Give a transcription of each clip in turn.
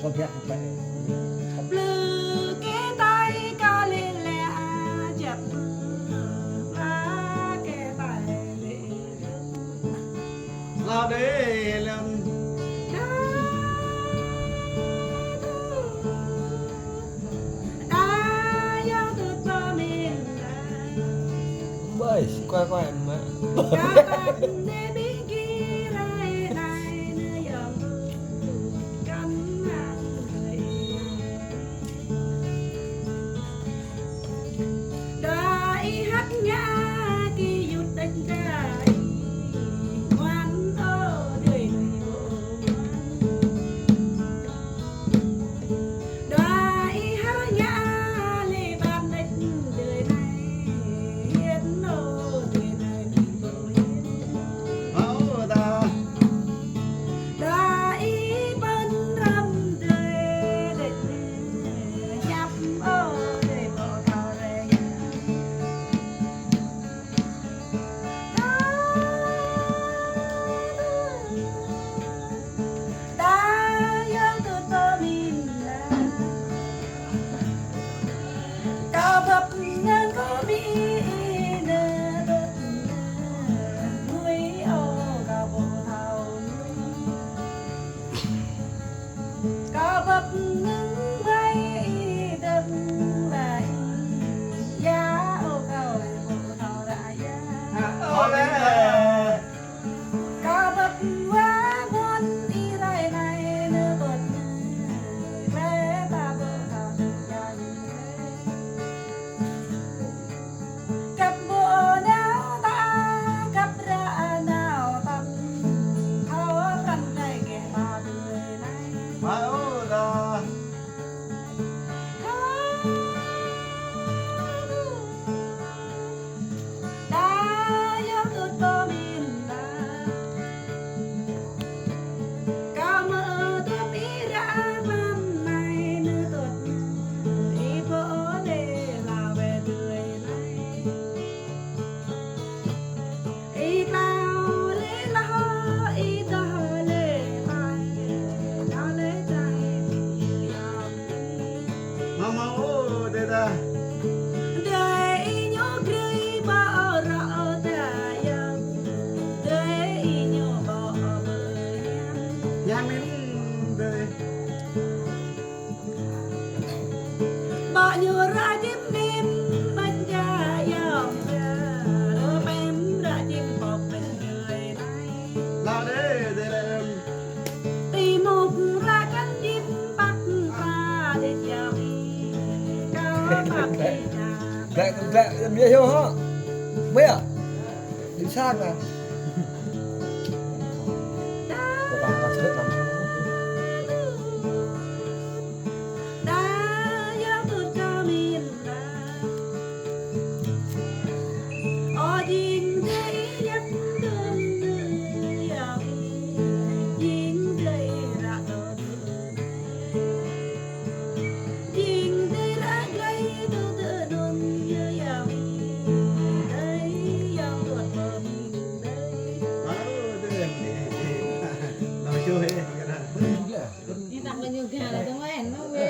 Không biết vậy. Lư cái tay ca lên lẹ chập lá cái tay lệ lao đấy làm đã yêu từ bờ miền Bởi quay quay mà. đã bạn để biết ghi lại lại nơi dòng cánh hàng người đại hát nhã kỳ dụt đánh ra ngoan ở đời người bộ đại hát nhã lê ban đánh đời này hiến nô đời này bộ hiến máu ta đại bên râm đời định nhắm ở đời bộ thảo rèn đã yêu từ tơ mình là cao bập ngang có bị nè đốt núi ô cao bộ thảo cao bập ngang bay đâm lại giá ô cao bộ thảo đại giá thôi đấy cao bập quá muốn đi lại này nữa bật bé ta bộ thảo dài cặp bộ nào ta cặp ra nào tâm tháo khăn này kẻ mà đời này máu ta đã yêu từ bờ miền Nam cao mơ tôi biết ra năm này nữa tuột ý vỡ lệ là về đời này ý lao lệ la ý ta lệ ai đã lệ trái vì lòng máu đây ta đời nhớ cười bao rõ ta dòng đời nhớ bỏ bờ em nhà mình đây bao nhiêu ra tim đêm bên cha dòng đôi em ra chim bọc bên người này lao đấy đây là tìm một ra cánh chim bắt ta để chào cao bạc đi nhà Lẹ bia hiếu hả? Mấy à? Đi sang à? Các bạn là chết lắm. đã yêu từ cao miền Nam ở dinh thấy nhất đơn dòng dinh thấy ra đơn dinh thấy ra gây đơn đơn như dòng đây dòng tuột bờ mình đây máu đây nói chơi cái này đi tặng bao nhiêu gà là tôi hẹn nó về.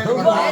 Đúng rồi.